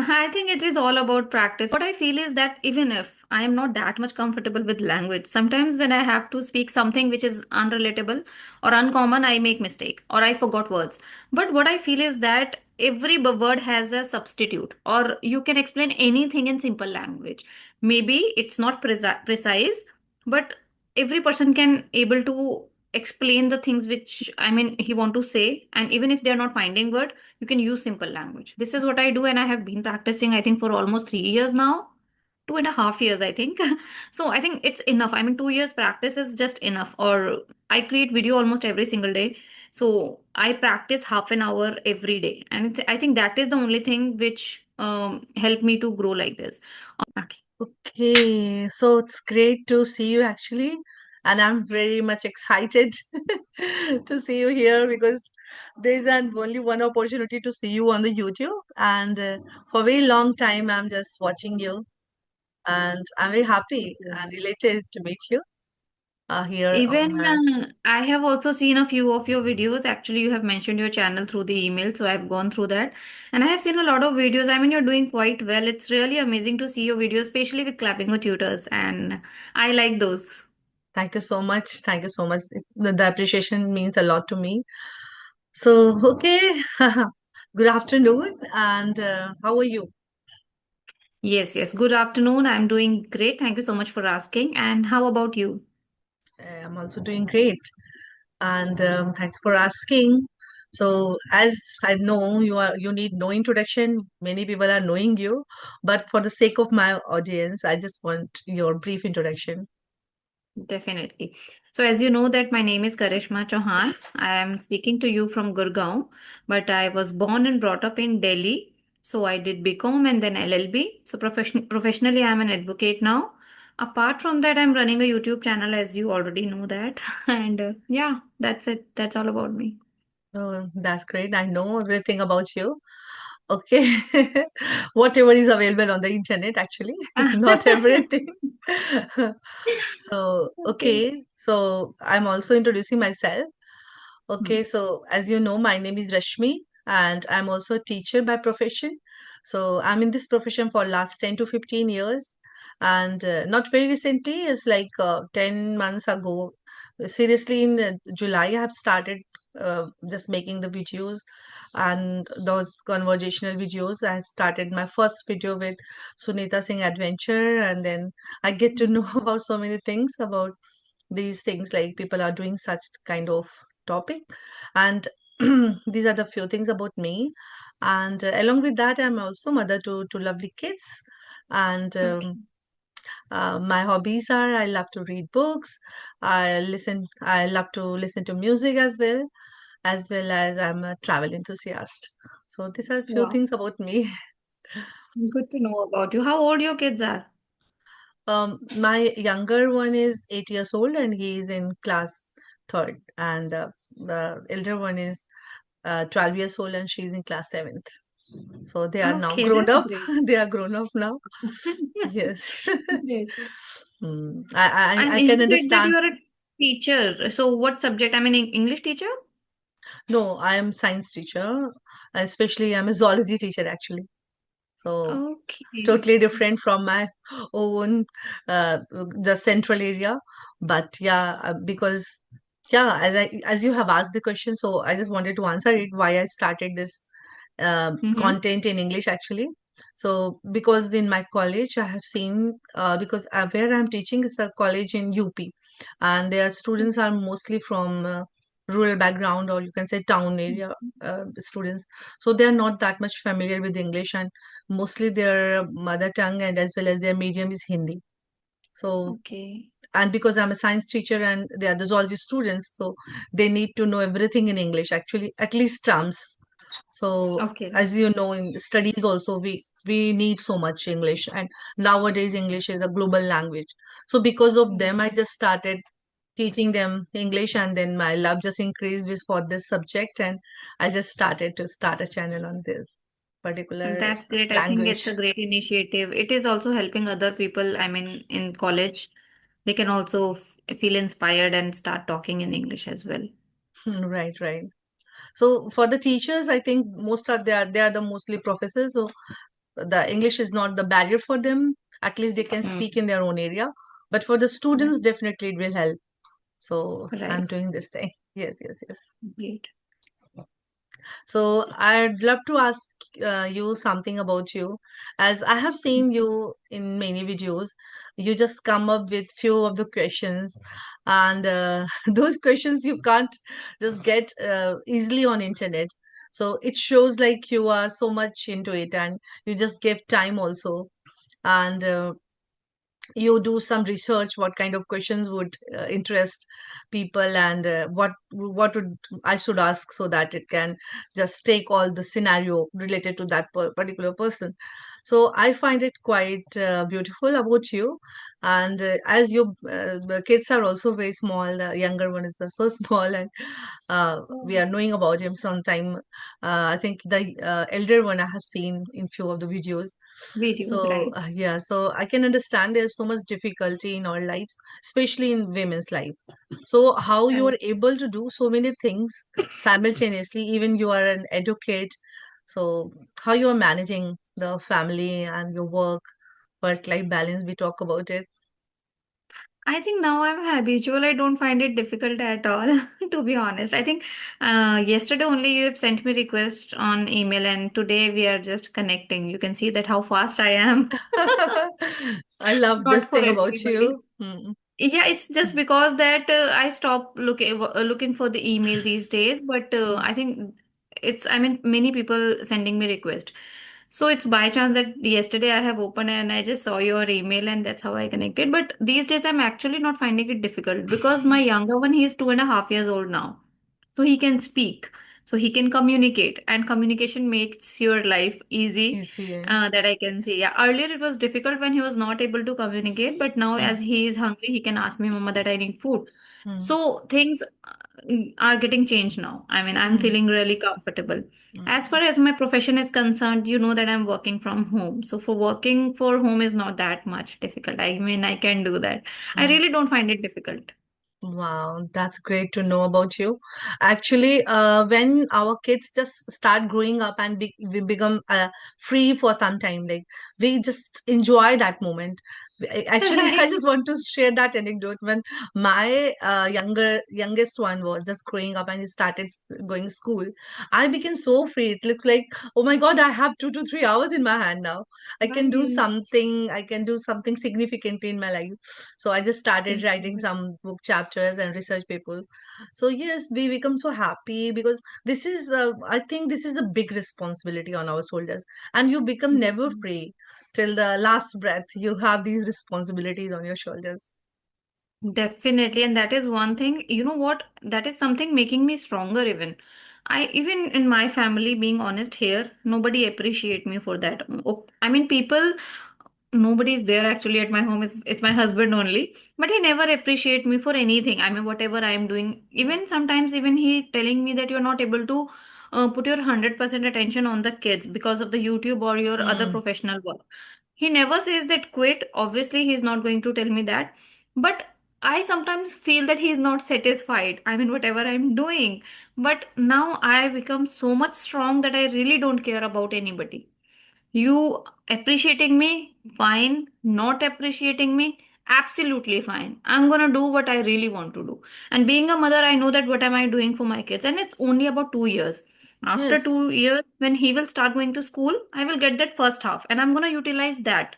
I think it is all about practice. What I feel is that even if I am not that much comfortable with language, sometimes when I have to speak something which is unrelatable or uncommon, I make mistake or I forgot words. But what I feel is that every word has a substitute, or you can explain anything in simple language. Maybe it's not precise, but every person can able to explain the things which he want to say, and even if they are not finding word, you can use simple language. This is what I do, and I have been practicing, I think, for almost 3 years now, 2.5 years, I think. So I think it's enough. 2 years practice is just enough. Or I create video almost every single day. So I practice half an hour every day. And I think that is the only thing which helped me to grow like this. Okay. Okay, so it's great to see you actually, and I'm very much excited to see you here because there's only one opportunity to see you on the YouTube, and for a very long time I'm just watching you, and I'm very happy and elated to meet you here on Even my. I have also seen a few of your videos. Actually, you have mentioned your channel through the email, so I've gone through that. And I have seen a lot of videos. You're doing quite well. It's really amazing to see your videos, especially with clapping with tutors. And I like those. Thank you so much. Thank you so much. The appreciation means a lot to me. So, okay, good afternoon, and how are you? Yes, yes. Good afternoon. I'm doing great. Thank you so much for asking. And how about you? I'm also doing great, and thanks for asking. So, as I know, you need no introduction. Many people are knowing you, but for the sake of my audience, I just want your brief introduction. Definitely. So, as you know, that my name is Karishma Chauhan. I am speaking to you from Gurgaon, but I was born and brought up in Delhi. So, I did BCom and then LLB. So, professionally, I'm an advocate now. Apart from that, I'm running a YouTube channel, as you already know that. And yeah, that's it. That's all about me. Oh, that's great. I know everything about you. Okay. Whatever is available on the internet, actually, not everything. So, Okay. okay. So, I'm also introducing myself. Hmm. Okay, so as you know, my name is Rashmi and I'm also a teacher by profession. So I'm in this profession for last 10 to 15 years and not very recently, it's like 10 months ago. Seriously, in July, I have started just making the videos and those conversational videos. I started my first video with Sunita Singh Adventure, and then I get to know about so many things about these things like people are doing such kind of topic and these are the few things about me and along with that I'm also mother to lovely kids and Okay. my hobbies are I love to read books, I love to listen to music as well as I'm a travel enthusiast. So these are a few Wow. things about me. Good to know about you. How old your kids are? My younger one is 8 years old and he is in class third, and the elder one is 12 years old and she's in class seventh. So they are now Okay, grown that's up. great. They are grown up now. Yes. Great. I And can you said that understand. you are a teacher. So what subject? English teacher? No, I am science teacher, especially I'm a zoology teacher actually. So Okay. totally different from my own uh, the central area. But yeah, because yeah, as you have asked the question, so I just wanted to answer it why I started this Mm-hmm. content in English actually. So because in my college I have seen because where I'm teaching is a college in UP, and their students are mostly from rural background or you can say town area students. So they are not that much familiar with English, and mostly their mother tongue and as well as their medium is Hindi. So Okay. and because I'm a science teacher and they are the zoology students, so they need to know everything in English, actually, at least terms. So Okay. as you know, in studies also we need so much English, and nowadays English is a global language. So because of them, I just started teaching them English, and then my love just increased with for this subject, and I just started to start a channel on this particular That's great. I think it's language. a great initiative. It is also helping other people. In college, they can also feel inspired and start talking in English as well. Right, right. So for the teachers, I think most are they are the mostly professors. So the English is not the barrier for them. At least they can speak Mm. in their own area. But for the students, Right. definitely it will help. So I'm Right. doing this thing. Yes, yes, yes. Great. So I'd love to ask you something about you. As I have seen you in many videos, you just come up with few of the questions, and those questions you can't just get easily on internet. So it shows like you are so much into it, and you just give time also. And you do some research what kind of questions would interest people, and what would I should ask so that it can just take all the scenario related to that particular person. So I find it quite beautiful about you. And as your the kids are also very small, the younger one is so small, and we are knowing about him sometime. I think the elder one I have seen in few of the videos. Videos, So right. yeah, so I can understand there's so much difficulty in our lives, especially in women's life. So how you Right. are able to do so many things simultaneously, even you are an educate. So how you are managing the family and your work-life balance, we talk about it. I think now I'm habitual. I don't find it difficult at all, to be honest. I think yesterday only you have sent me request on email, and today we are just connecting. You can see that how fast I am. I love this Not for thing about everybody. you. Mm, Yeah, it's just because that I stopped looking for the email these days. But mm, I think I mean, many people sending me request. So it's by chance that yesterday I have opened and I just saw your email, and that's how I connected. But these days I'm actually not finding it difficult because my younger one, he's 2.5 years old now. So he can speak, so he can communicate, and communication makes your life easy. easy. That I can see. Yeah, earlier it was difficult when he was not able to communicate, but now Mm, as he is hungry, he can ask me, Mama, that I need food. mm, So things are getting changed now. I mean, I'm mm, feeling really comfortable. As mm, far as my profession is concerned, you know that I'm working from home. So for working for home is not that much difficult. I mean, I can do that. I mm. really don't find it difficult. Wow, that's great to know about you. Actually, when our kids just start growing up and we become free for some time, like we just enjoy that moment. Actually, I Right. just want to share that anecdote. When my youngest one was just growing up and he started going school, I became so free. It looks like, oh my God, I have 2 to 3 hours in my hand now. I can do Right. something. I can do something significantly in my life. So I just started writing Exactly. some book chapters and research papers. So yes, we become so happy because this is, I think this is a big responsibility on our shoulders, and you become never free till the last breath. You have these responsibilities on your shoulders. Definitely, and that is one thing, you know what? That is something making me stronger even. Even in my family, being honest here, nobody appreciate me for that. I mean, people, nobody is there actually at my home. It's my husband only, but he never appreciate me for anything. I mean, whatever I am doing, even sometimes, even he telling me that you're not able to put your 100% attention on the kids because of the YouTube or your other Mm, professional work. He never says that quit. Obviously, he's not going to tell me that. But I sometimes feel that he's not satisfied. I mean, whatever I'm doing. But now I become so much strong that I really don't care about anybody. You appreciating me? Fine. Not appreciating me? Absolutely fine. I'm gonna do what I really want to do. And being a mother, I know that what am I doing for my kids? And it's only about 2 years. After yes, 2 years, when he will start going to school, I will get that first half and I'm gonna utilize that.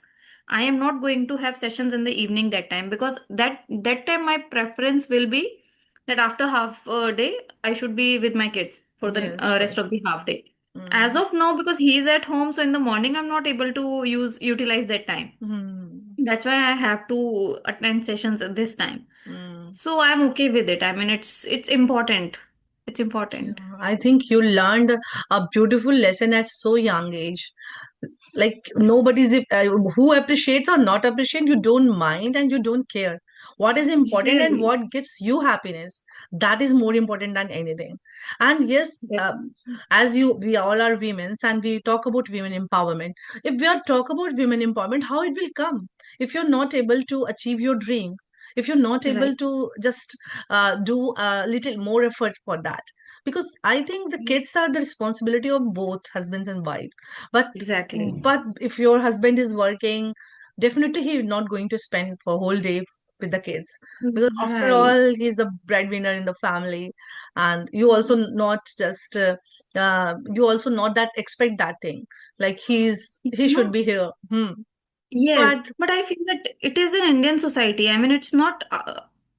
I am not going to have sessions in the evening that time because that time my preference will be that after half a day I should be with my kids for the yes, rest right. of the half day. As Mm, of now, because he is at home, so in the morning I'm not able to utilize that time. mm, That's why I have to attend sessions at this time. mm. So I'm okay with it. I mean, it's important. It's Yeah, important. I think you learned a beautiful lesson at so young age. Like nobody's if who appreciates or not appreciate, you don't mind and you don't care. What is important and Really, what gives you happiness, that is more important than anything. And yes, definitely. as you we all are women and we talk about women empowerment. If we are talk about women empowerment, how it will come if you're not able to achieve your dreams, if you're not able Right. to just do a little more effort for that. because I think the kids are the responsibility of both husbands and wives. But Exactly. if your husband is working, definitely he's not going to spend for whole day with the kids, because after Right. all he's the breadwinner in the family, and you also not just you also not that expect that thing, like he should No. be here. So Yes, but I feel that it is an Indian society. I mean, it's not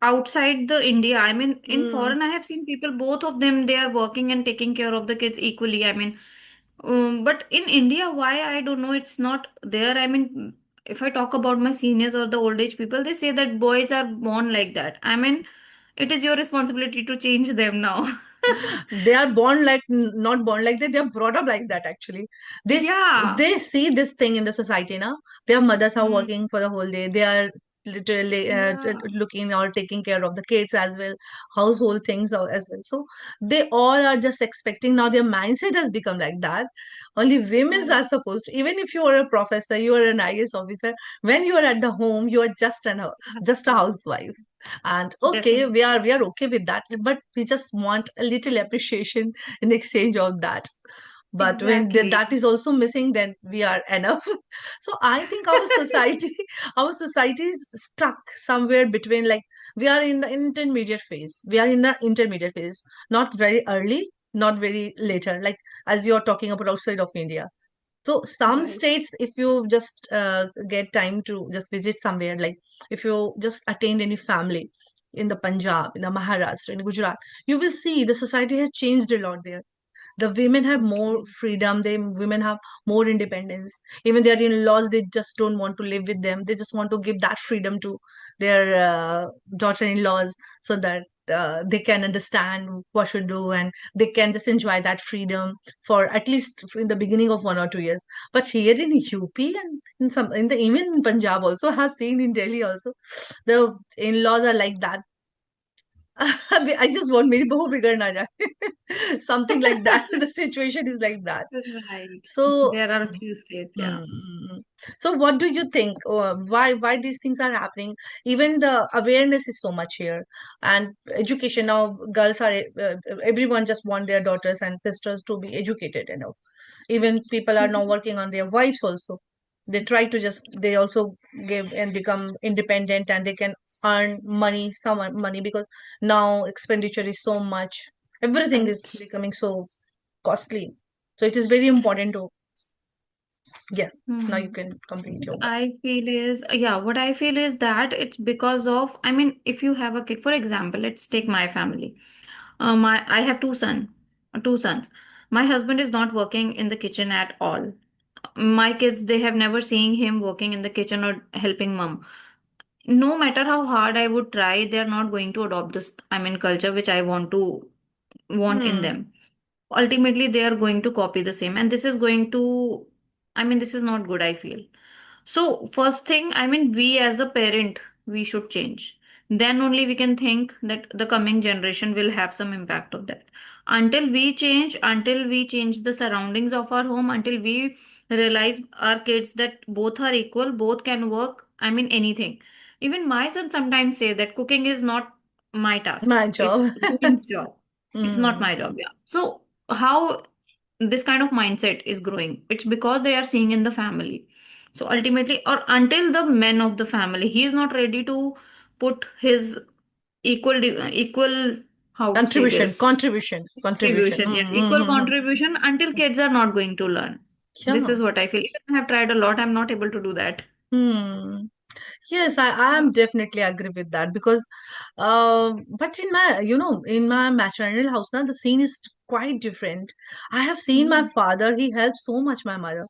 outside the India. I mean, in mm, foreign, I have seen people, both of them, they are working and taking care of the kids equally. I mean, but in India, why I don't know, it's not there. I mean, if I talk about my seniors or the old age people, they say that boys are born like that. I mean, it is your responsibility to change them now. they are born like not born like that, they are brought up like that actually. Yeah. They see this thing in the society now. Their mothers are Hmm. working for the whole day, they are literally Yeah. looking or taking care of the kids as well, household things as well. So they all are just expecting, now their mindset has become like that. Only women Right. are supposed to, even if you are a professor, you are an IS officer, when you are at the home you are just a housewife. And okay, Definitely. we are okay with that, but we just want a little appreciation in exchange of that. But when Exactly. that is also missing, then we are enough. So I think our society our society is stuck somewhere between, like, we are in the intermediate phase, not very early, not very later, like as you're talking about outside of India. So some Right. states, if you just get time to just visit somewhere, like if you just attend any family in the Punjab, in the Maharashtra, in Gujarat, you will see the society has changed a lot there. The women have more Okay. freedom, they women have more independence. Even their in-laws, they just don't want to live with them, they just want to give that freedom to their daughter-in-laws, so that they can understand what should do, and they can just enjoy that freedom for at least in the beginning of 1 or 2 years. But here in UP and in some in the even in Punjab also, I have seen in Delhi also, the in-laws are like that. I just want मेरी बहू बिगड़ ना जाए. Something like that. The situation is like that. Right. So, There are a few states, yeah. hmm. So what do you think? Why these things are happening? Even the awareness is so much here, and education now. Girls are everyone just want their daughters and sisters to be educated enough. Even people are now working on their wives also. They try to just they also give and become independent, and they can earn money, some money, because now expenditure is so much. Everything is Right. becoming so costly. So it is very important to, yeah, now you Hmm. can complete your point. I feel is, yeah, what I feel is that it's because of, I mean, if you have a kid, for example, let's take my family. I have two sons. My husband is not working in the kitchen at all. My kids, they have never seen him working in the kitchen or helping mom. No matter how hard I would try, they're not going to adopt this, I mean, culture which I want in Hmm. them. Ultimately, they are going to copy the same, and this is going to, I mean, this is not good, I feel. So, first thing, I mean, we as a parent, we should change. Then only we can think that the coming generation will have some impact of that. Until we change the surroundings of our home, until we realize our kids that both are equal, both can work. I mean, anything. Even my son sometimes say that cooking is not my task. My It's job. women's job. It's not Hmm. my job. Yeah. So how this kind of mindset is growing? It's because they are seeing in the family. So ultimately, or until the men of the family, he is not ready to put his equal, how to say Contribution, this, contribution, contribution. contribution. Yes, equal contribution until kids are not going to learn. This Yeah. is what I feel. Even I have tried a lot, I'm not able to do that. Hmm. Yes, I am definitely agree with that, because, but in my, in my maternal house now, the scene is quite different. I have seen my Mm. father, he helps so much my mother.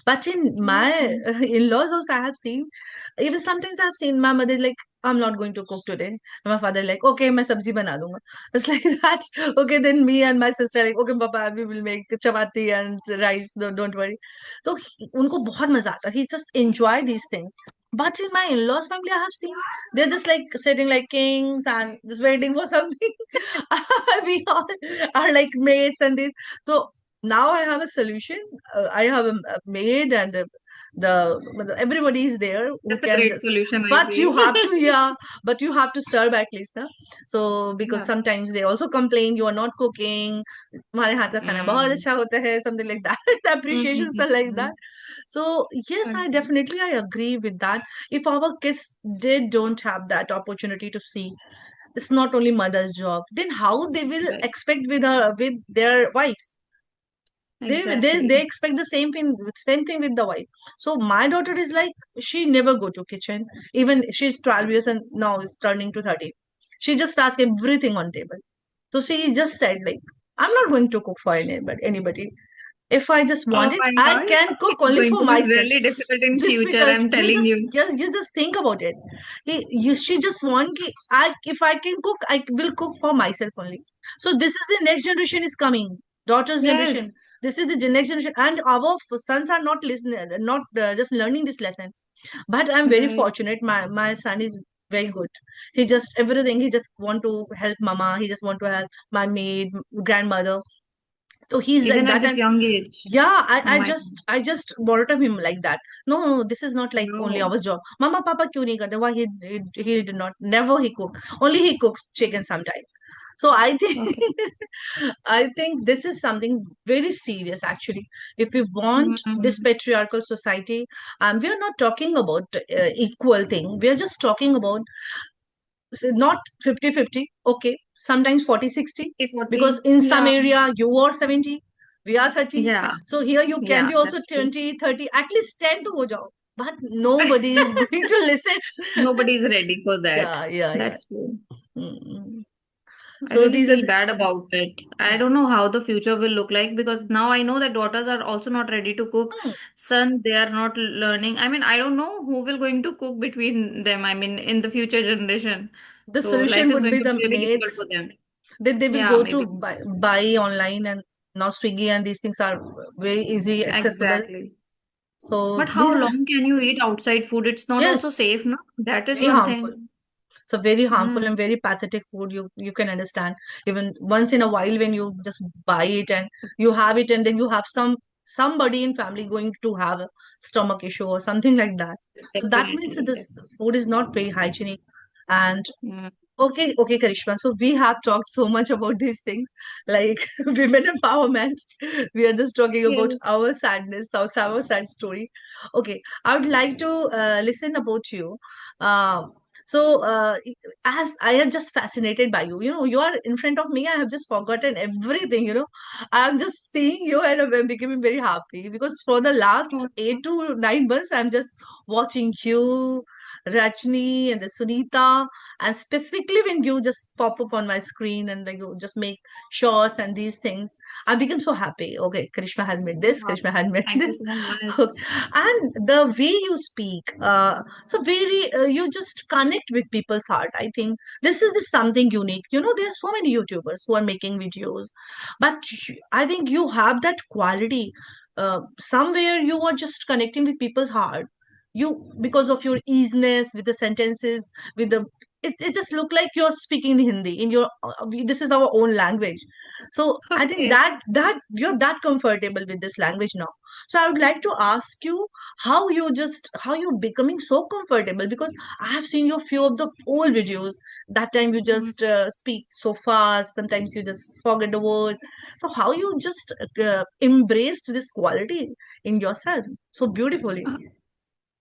But in my Okay. in-laws house, I have seen, even sometimes I have seen my mother like, I'm not going to cook today. And my father like, okay, मैं सब्जी बना दूंगा. It's like that. Okay, then me and my sister like, okay, papa, we will make chapati and rice. Don't worry. So उनको बहुत मजा आता. He just enjoy these things. But in my in-laws family, I have seen they're just like sitting like kings and just waiting for something. We all are like maids and this. So now I have a solution. I have a maid and everybody is there who That's a can great solution, I but you feel. have to, yeah, but you have to serve at least na. So because Yeah. sometimes they also complain you are not cooking, तुम्हारे हाथ का खाना बहुत Mm. अच्छा होता है, something like that. Appreciations are like Mm-hmm. that. So yes, I agree with that. If our kids did don't have that opportunity to see, it's not only mother's job, then how they will Right. expect with their wives? They Exactly. expect the same thing with the wife. So my daughter is like, she never go to kitchen. Even she's 12 years and now is turning to 13. She just asks everything on table. So she just said like, I'm not going to cook for anybody. If I just Oh want it, my I God. can cook It's only going for to be myself. really difficult in future, Difficult. I'm You telling just you. yes, you just think about it. She just want if I can cook, I will cook for myself only. So this is the next generation is coming, daughter's Yes. generation. This is the next generation, and our sons are not listening, not just learning this lesson. But I'm very Right. fortunate. My son is very good. He just everything. He just want to help mama. He just want to help my maid, grandmother. So he's like Even at that, this and young age. yeah, Oh I my just I just brought up him like that. No, no, this is not like only God. our job. Mama, Papa, क्यों नहीं करते? Why he did not never he cook. Only he cooks chicken sometimes. So I think Okay. I think this is something very serious actually. If we want this Mm. patriarchal society, we are not talking about equal thing. We are just talking about not 50-50. Okay, sometimes 40-60, because 40. in some Yeah. area you are 70, we are 30. Yeah. So here you can Yeah. be also That's true. 20-30, at least 10 to ho jao. But nobody is going to listen. Nobody is ready for that. Yeah, yeah, yeah. That's true. Mm. I So really these are feel bad about it. I don't know how the future will look like because now I know that daughters are also not ready to cook. Hmm. Son, they are not learning. I mean, I don't know who will going to cook between them. I mean, in the future generation. The So life solution is would going be to be the really maids. difficult for them. Then they will Yeah, go to maybe. buy online, and now Swiggy and these things are very easy accessible. Exactly. So But how these are, long can you eat outside food? It's not yes, also safe, no? That is very one harmful. thing. So very harmful Mm, and very pathetic food. You can understand. Even once in a while, when you just buy it and you have it, and then you have somebody in family going to have a stomach issue or something like that. So that means that definitely. this food is not very hygienic. And Mm, okay, okay, Karishma. So we have talked so much about these things, like women empowerment. We are just talking about yes. our sadness, our sad story. Okay, I would like to listen about you. Um, so, as I am just fascinated by you, you are in front of me. I have just forgotten everything. I'm just seeing you, and I'm becoming very happy because for the last Oh, 8 to 9 months, I'm just watching you, Rajni, and the Sunita, and specifically when you just pop up on my screen and like you just make shorts and these things, I become so happy. Okay, Karishma has made this, wow. Karishma has made Thank you this. so much. Okay. And the way you speak, so very you just connect with people's heart. I think this is something unique. There are so many YouTubers who are making videos, but I think you have that quality. Somewhere you are just connecting with people's heart, you, because of your easiness with the sentences, with the it just look like you're speaking Hindi in your this is our own language. So I think Okay. that you're that comfortable with this language now. So I would like to ask you how you're becoming so comfortable, because I have seen your few of the old videos. That time you Mm. just speak so fast, sometimes you just forget the words. So how you just embraced this quality in yourself so beautifully.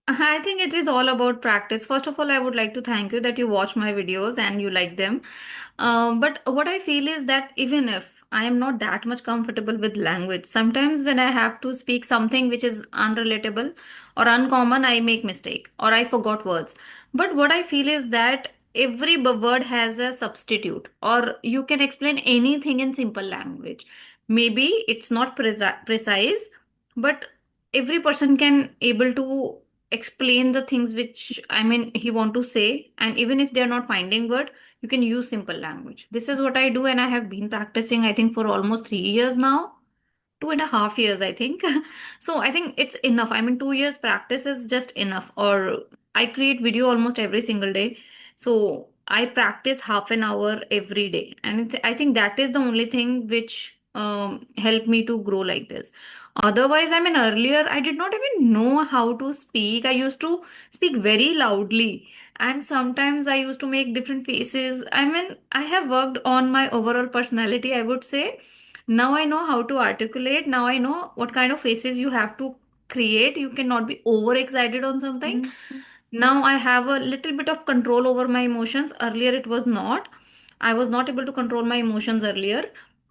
I think it is all about practice. First of all, I would like to thank you that you watch my videos and you like them. But what I feel is that even if I am not that much comfortable with language, sometimes when I have to speak something which is unrelatable or uncommon, I make mistake or I forgot words. But what I feel is that every word has a substitute, or you can explain anything in simple language. Maybe it's not precise, but every person can able to explain the things which I mean he want to say, and even if they are not finding word, you can use simple language. This is what I do, and I have been practicing, I think, for almost 3 years now, 2.5 years, I think. So I think it's enough. I mean, 2 years practice is just enough. Or I create video almost every single day. So I practice half an hour every day. And I think that is the only thing which help me to grow like this. Otherwise, I mean, earlier I did not even know how to speak. I used to speak very loudly, and sometimes I used to make different faces. I mean, I have worked on my overall personality, I would say. Now I know how to articulate. Now I know what kind of faces you have to create. You cannot be overexcited on something. Mhm. Now I have a little bit of control over my emotions. Earlier it was not. I was not able to control my emotions earlier.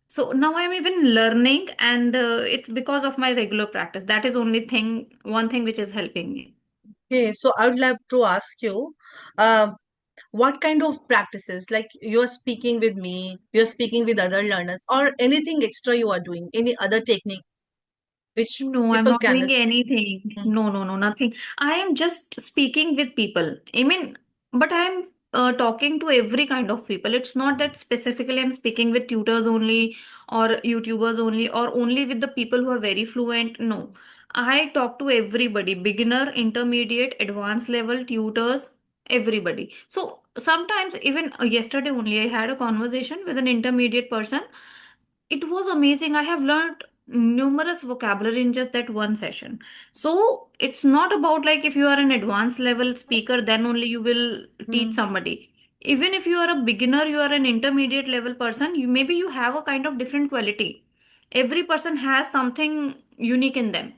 So now I'm even learning, and it's because of my regular practice. That is only thing, one thing which is helping me. Okay, so I would like to ask you, uh, what kind of practices, like you're speaking with me, you're speaking with other learners, or anything extra you are doing, any other technique which No, I'm people not can. doing anything. Mhm. No, no, no, nothing. I am just speaking with people. I mean, but I'm talking to every kind of people. It's not that specifically I'm speaking with tutors only or YouTubers only or only with the people who are very fluent. No, I talk to everybody, beginner, intermediate, advanced level, tutors, everybody. So sometimes, even yesterday only, I had a conversation with an intermediate person. It was amazing. I have learned numerous vocabulary in just that one session. So it's not about like if you are an advanced level speaker, then only you will teach Hmm. somebody. Even if you are a beginner, you are an intermediate level person, you maybe you have a kind of different quality. Every person has something unique in them.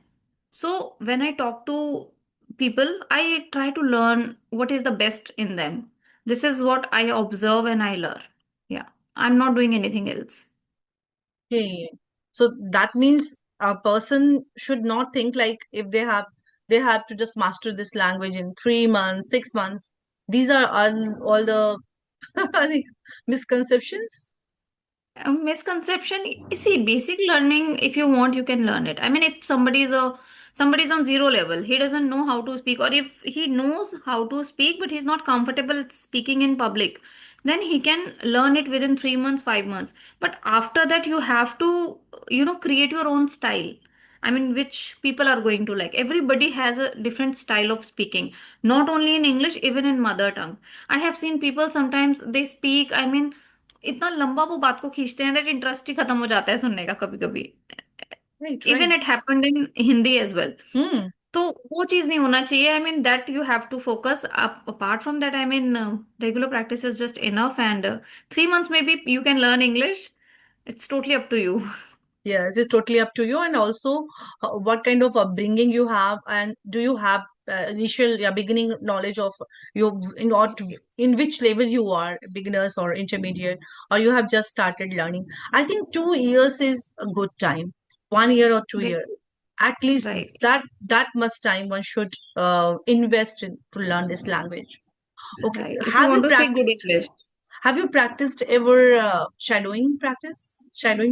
So when I talk to people, I try to learn what is the best in them. This is what I observe and I learn. Yeah. I'm not doing anything else. Okay. So that means a person should not think like if they have to just master this language in 3 months, 6 months. These are all the I think misconceptions. A misconception. See, basic learning, if you want, you can learn it. I mean, if somebody's on zero level, he doesn't know how to speak, or if he knows how to speak, but he's not comfortable speaking in public, then he can learn it within 3 months, 5 months. But after that, you have to, create your own style. I mean, which people are going to like. Everybody has a different style of speaking, not only in English, even in mother tongue. I have seen people sometimes they speak, I mean, इतना लंबा वो बात को खींचते हैं that interest ही खत्म हो जाता है सुनने का कभी कभी. Right, even right. It happened in Hindi as well. Hmm. तो वो चीज नहीं होना चाहिए. I mean that you have to focus. Apart from that, I mean regular practice is just enough, and 3 months maybe you can learn English. It's totally up to you. Yes, it's totally up to you, and also what kind of upbringing you have, and do you have initial, yeah, beginning knowledge of you in what in which level you are, beginners or intermediate, or you have just started learning. I think 2 years is a good time. 1 year or 2 year, at least Right. that much time one should invest in to learn this language. Okay, Right. If you want to speak good English. have you practiced ever shadowing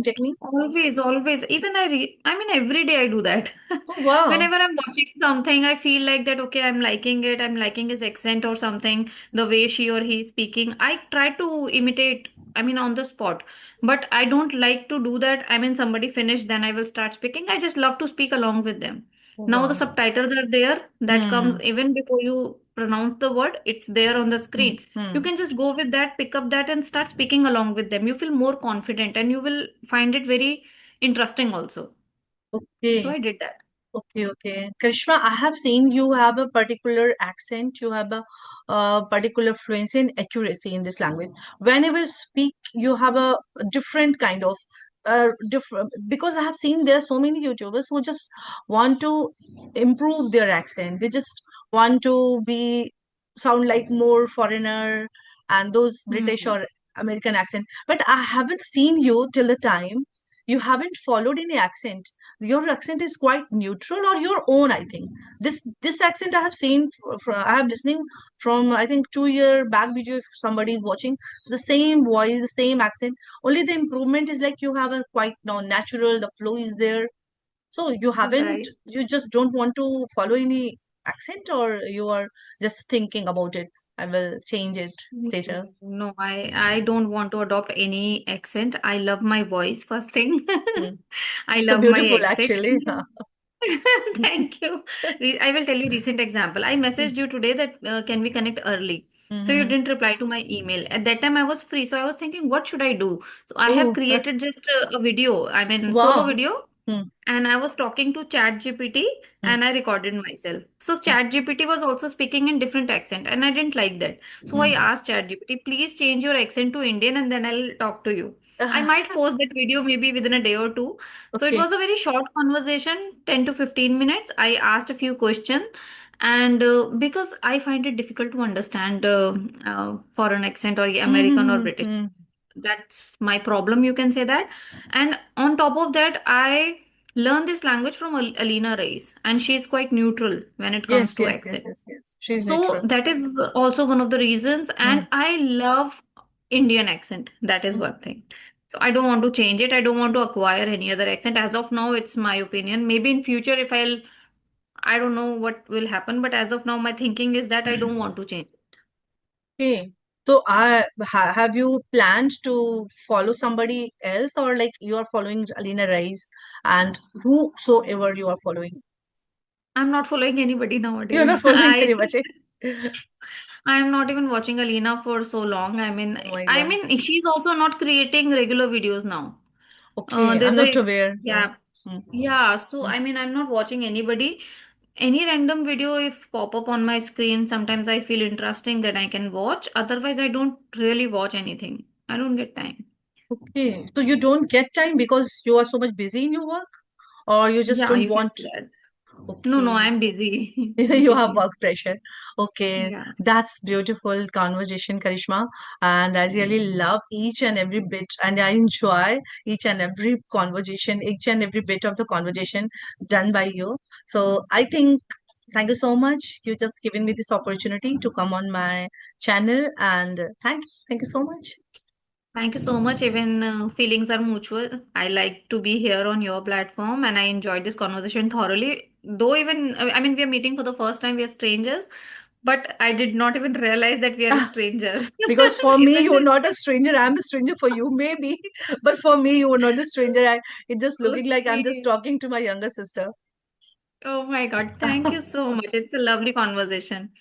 technique? Always, always. Even I mean, every day I do that. Oh wow. Whenever I'm watching something, I feel like that, okay, I'm liking it. I'm liking his accent or something, the way she or he is speaking. I try to imitate, I mean, on the spot. But I don't like to do that. I mean, somebody finished, then I will start speaking. I just love to speak along with them. Oh, Now the wow. subtitles are there. That comes Hmm. even before you pronounce the word, it's there on the Hmm. screen. You Hmm. can just go with that, pick up that, and start speaking along with them. You feel more confident and you will find it very interesting also. So Okay. I did that. Okay, okay. Karishma, I have seen you have a particular accent, you have a particular fluency and accuracy in this language. Whenever you speak, you have a different kind of different, because I have seen there are so many YouTubers who just want to improve their accent. They just want to be sound like more foreigner and those British Hmm. or American accent. But I haven't seen you till the time. You haven't followed any accent. Your accent is quite neutral or your own, I think. This accent I have seen I have listening from, I think, 2 year back video. If somebody is watching, the same voice, the same accent, only the improvement is like you have a quite now natural, the flow is there. So Right. you just don't want to follow any accent, or you are just thinking about it, I will change it later. No, I don't want to adopt any accent. I love my voice first thing. Hmm. I So love my beautiful accent. actually. Thank you. I will tell you recent example. I messaged you today that can we connect early? So you Mm-hmm. didn't reply to my email. At that time I was free, so I was thinking, what should I do? So I have Oh, created just a video. I mean, solo wow. video, Hmm. and I was talking to ChatGPT Hmm. and I recorded myself. So Hmm. ChatGPT was also speaking in different accent and I didn't like that. So I Hmm. asked ChatGPT, please change your accent to Indian and then I'll talk to you. I might post that video maybe within a day or two. So it Okay. was a very short conversation, 10 to 15 minutes. I asked a few questions, and because I find it difficult to understand foreign accent or American or British, Mm-hmm. that's my problem, you can say that. And on top of that, I learned this language from Alina Reis, and she's quite neutral when it comes Yes, to yes, yes, accent. yes, yes. She's So neutral. that is also one of the reasons. Hmm. And I love Indian accent. That is Hmm. one thing. So I don't want to change it. I don't want to acquire any other accent. As of now, it's my opinion. Maybe in future, if I don't know what will happen. But as of now, my thinking is that I don't want to change. Okay. So, have you planned to follow somebody else, or like you are following Alina Rice and whosoever you are following? I'm not following anybody You're nowadays. not following very much. Eh? I am not even watching Alina for so long. Oh my I God. mean, she's also not creating regular videos now. Okay, I'm There's not a aware. Yeah. yeah, Hmm. yeah. So Hmm. I mean, I'm not watching anybody. Any random video if pop up on my screen, sometimes I feel interesting that I can watch. Otherwise, I don't really watch anything. I don't get time. Okay. So you don't get time because you are so much busy in your work, or you just Yeah, don't you can want. say that. No, no, Okay. I'm busy. I'm You have busy. work pressure. Okay, Yeah. that's beautiful conversation, Karishma. And I really love each and every bit, and I enjoy each and every conversation, each and every bit of the conversation done by you. So I think thank you so much. You just given me this opportunity to come on my channel, and thank you so much. Thank you so much. Even feelings are mutual. I like to be here on your platform and I enjoyed this conversation thoroughly. Though, even, I mean, we are meeting for the first time, we are strangers, but I did not even realize that we are a stranger. Because for me, Isn't you're it? not a stranger. I'm a stranger for you, maybe. But for me, you were not a stranger. It's just looking like I'm just Okay. talking to my younger sister. Oh my God. Thank you so much. It's a lovely conversation.